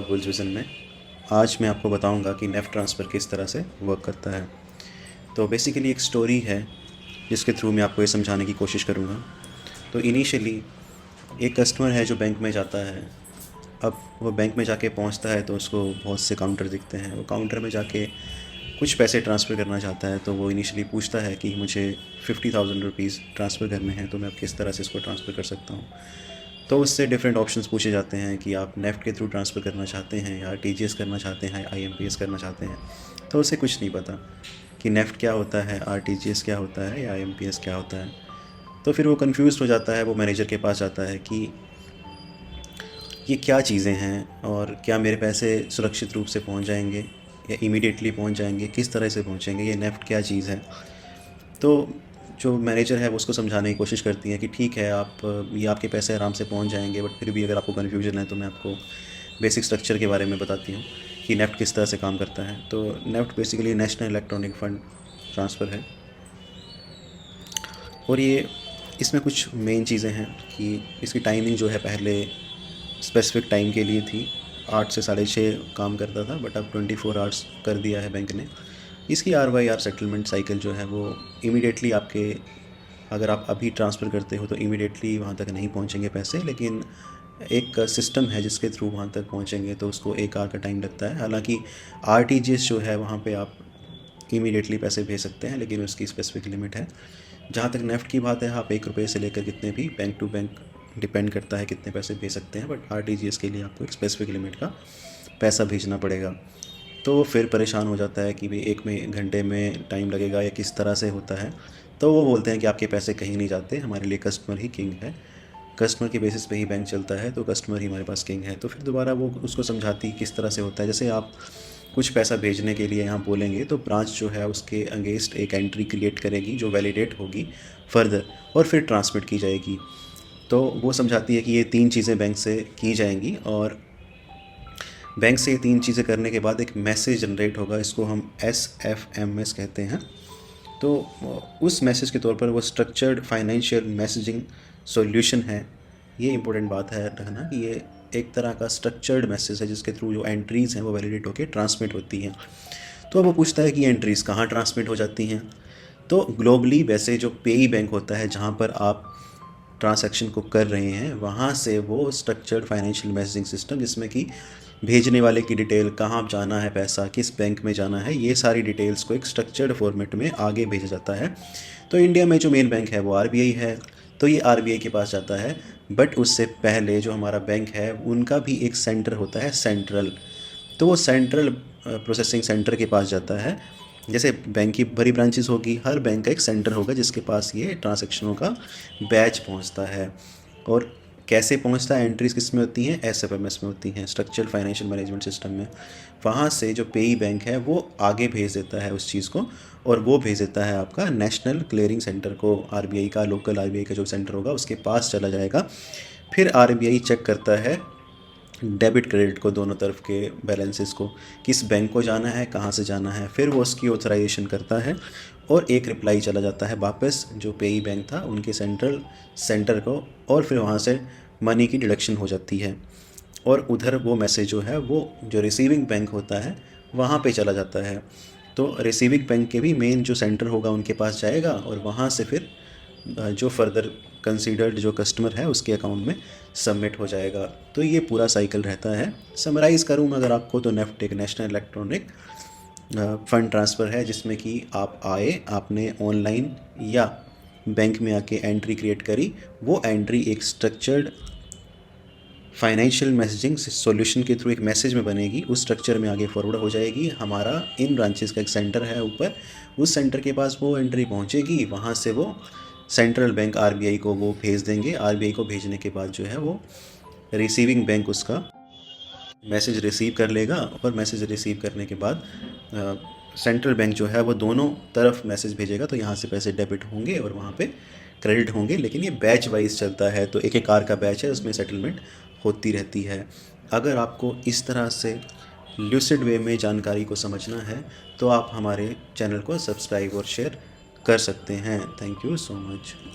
Bulls vision में आज मैं आपको बताऊंगा कि नेफ्ट ट्रांसफ़र किस तरह से वर्क करता है। तो बेसिकली एक स्टोरी है जिसके थ्रू मैं आपको ये समझाने की कोशिश करूँगा। तो इनिशियली एक कस्टमर है जो बैंक में जाता है। अब वो बैंक में जाके पहुंचता है तो उसको बहुत से काउंटर दिखते हैं। वो काउंटर में जाके कुछ पैसे ट्रांसफ़र करना चाहता है, तो वो इनिशियली पूछता है कि मुझे 50,000 रुपीज़ ट्रांसफ़र करने हैं, तो मैं अब किस तरह से इसको ट्रांसफ़र कर सकता हूँ। तो उससे डिफरेंट ऑप्शंस पूछे जाते हैं कि आप नेफ्ट के थ्रू ट्रांसफ़र करना चाहते हैं या टीजीएस करना चाहते हैं, आईएमपीएस करना चाहते हैं। तो उसे कुछ नहीं पता कि नेफ्ट क्या होता है, आरटीजीएस क्या होता है या आईएमपीएस क्या होता है। तो फिर वो कंफ्यूज हो जाता है। वो मैनेजर के पास जाता है कि ये क्या चीज़ें हैं और क्या मेरे पैसे सुरक्षित रूप से पहुंच जाएंगे या इमीडिएटली पहुंच जाएंगे, किस तरह से पहुंचेंगे, ये नेफ्ट क्या चीज़ है। तो जो मैनेजर है वो उसको समझाने की कोशिश करती है कि ठीक है, आप ये आपके पैसे आराम से पहुंच जाएंगे, बट फिर भी अगर आपको कन्फ्यूजन है तो मैं आपको बेसिक स्ट्रक्चर के बारे में बताती हूँ कि नेफ्ट किस तरह से काम करता है। तो NEFT basically national electronic fund transfer है, और ये इसमें कुछ मेन चीज़ें हैं कि इसकी टाइमिंग जो है पहले स्पेसिफिक टाइम के लिए थी, 8 से 6:30 काम करता था, बट अब 24 आवर्स कर दिया है बैंक ने। इसकी RYR सेटलमेंट साइकिल जो है वो इमीडिएटली आपके, अगर आप अभी ट्रांसफ़र करते हो तो इमीडिएटली वहाँ तक नहीं पहुँचेंगे पैसे, लेकिन एक सिस्टम है जिसके थ्रू वहाँ तक पहुँचेंगे तो उसको 1 आवर का टाइम लगता है। हालांकि आरटीजीएस जो है वहाँ पे आप इमीडिएटली पैसे भेज सकते हैं, लेकिन उसकी स्पेसिफिक लिमिट है। जहाँ तक नेफ्ट की बात है, आप 1 रुपये से लेकर कितने भी, बैंक टू बैंक डिपेंड करता है कितने पैसे भेज सकते हैं, बट आरटीजीएस के लिए आपको एक स्पेसिफिक लिमिट का पैसा भेजना पड़ेगा। तो वो फिर परेशान हो जाता है कि भाई 1 घंटे में टाइम लगेगा या किस तरह से होता है। तो वो बोलते हैं कि आपके पैसे कहीं नहीं जाते, हमारे लिए कस्टमर ही किंग है, कस्टमर के बेसिस पे ही बैंक चलता है, तो कस्टमर ही हमारे पास किंग है। तो फिर दोबारा वो उसको समझाती किस तरह से होता है। जैसे आप कुछ पैसा भेजने के लिए यहाँ बोलेंगे तो ब्रांच जो है उसके अगेंस्ट एक एंट्री क्रिएट करेगी जो वैलिडेट होगी फर्दर, और फिर ट्रांसमिट की जाएगी। तो वो समझाती है कि ये 3 चीज़ें बैंक से की जाएंगी, और बैंक से ये 3 चीज़ें करने के बाद एक मैसेज जनरेट होगा, इसको हम SFMS कहते हैं। तो उस मैसेज के तौर पर वो स्ट्रक्चर्ड फाइनेंशियल मैसेजिंग सॉल्यूशन है। ये इंपॉर्टेंट बात है रखना कि ये एक तरह का स्ट्रक्चर्ड मैसेज है जिसके थ्रू जो एंट्रीज़ हैं वो वैलिडेट होकर ट्रांसमिट होती हैं। तो अब वो पूछता है कि एंट्रीज़ कहाँ ट्रांसमिट हो जाती हैं। तो ग्लोबली वैसे जो पेई बैंक होता है जहाँ पर आप ट्रांसैक्शन को कर रहे हैं, वहाँ से वो स्ट्रक्चर्ड फाइनेंशियल मैसेजिंग सिस्टम, जिसमें कि भेजने वाले की डिटेल, कहाँ जाना है पैसा, किस बैंक में जाना है, ये सारी डिटेल्स को एक स्ट्रक्चर्ड फॉर्मेट में आगे भेजा जाता है। तो इंडिया में जो मेन बैंक है वो RBI है, तो ये RBI के पास जाता है। बट उससे पहले जो हमारा बैंक है उनका भी एक सेंटर होता है, सेंट्रल। तो वो सेंट्रल प्रोसेसिंग सेंटर के पास जाता है। जैसे बैंक की बड़ी ब्रांचेस होगी, हर बैंक का एक सेंटर होगा जिसके पास ये ट्रांसैक्शनों का बैच पहुंचता है। और कैसे पहुंचता है, एंट्रीज किस में होती हैं, SFMS में होती हैं, स्ट्रक्चर्ड फाइनेंशियल मैनेजमेंट सिस्टम में। वहाँ से जो पेई बैंक है वो आगे भेज देता है उस चीज़ को, और वो भेज देता है आपका नेशनल क्लियरिंग सेंटर को। RBI का, लोकल RBI का जो सेंटर होगा उसके पास चला जाएगा। फिर RBI चेक करता है डेबिट क्रेडिट को, दोनों तरफ के बैलेंसेस को, किस बैंक को जाना है, कहाँ से जाना है। फिर वो उसकी ऑथराइजेशन करता है और एक रिप्लाई चला जाता है वापस जो पेई बैंक था उनके सेंट्रल सेंटर को, और फिर वहाँ से मनी की डिडक्शन हो जाती है। और उधर वो मैसेज जो है वो जो रिसीविंग बैंक होता है वहाँ पे चला जाता है। तो रिसीविंग बैंक के भी मेन जो सेंटर होगा उनके पास जाएगा, और वहाँ से फिर जो फर्दर कंसीडर्ड जो कस्टमर है उसके अकाउंट में सबमिट हो जाएगा। तो ये पूरा साइकिल रहता है। समराइज़ करूँ मैं अगर आपको, तो नेफ्ट एक नेशनल इलेक्ट्रॉनिक फ़ंड ट्रांसफ़र है जिसमें कि आप आए, आपने ऑनलाइन या बैंक में आके एंट्री क्रिएट करी, वो एंट्री एक स्ट्रक्चर्ड फाइनेंशियल मैसेजिंग सॉल्यूशन के थ्रू एक मैसेज में बनेगी, उस स्ट्रक्चर में आगे फॉरवर्ड हो जाएगी। हमारा इन ब्रांचेस का एक सेंटर है ऊपर, उस सेंटर के पास वो एंट्री पहुंचेगी, वहाँ से वो सेंट्रल बैंक RBI को वो भेज देंगे। RBI को भेजने के बाद जो है वो रिसीविंग बैंक उसका मैसेज रिसीव कर लेगा, और मैसेज रिसीव करने के बाद सेंट्रल बैंक जो है वो दोनों तरफ मैसेज भेजेगा। तो यहाँ से पैसे डेबिट होंगे और वहाँ पे क्रेडिट होंगे, लेकिन ये बैच वाइज चलता है। तो एक एक आर का बैच है, उसमें सेटलमेंट होती रहती है। अगर आपको इस तरह से ल्यूसिड वे में जानकारी को समझना है तो आप हमारे चैनल को सब्सक्राइब और शेयर कर सकते हैं। Thank you so much.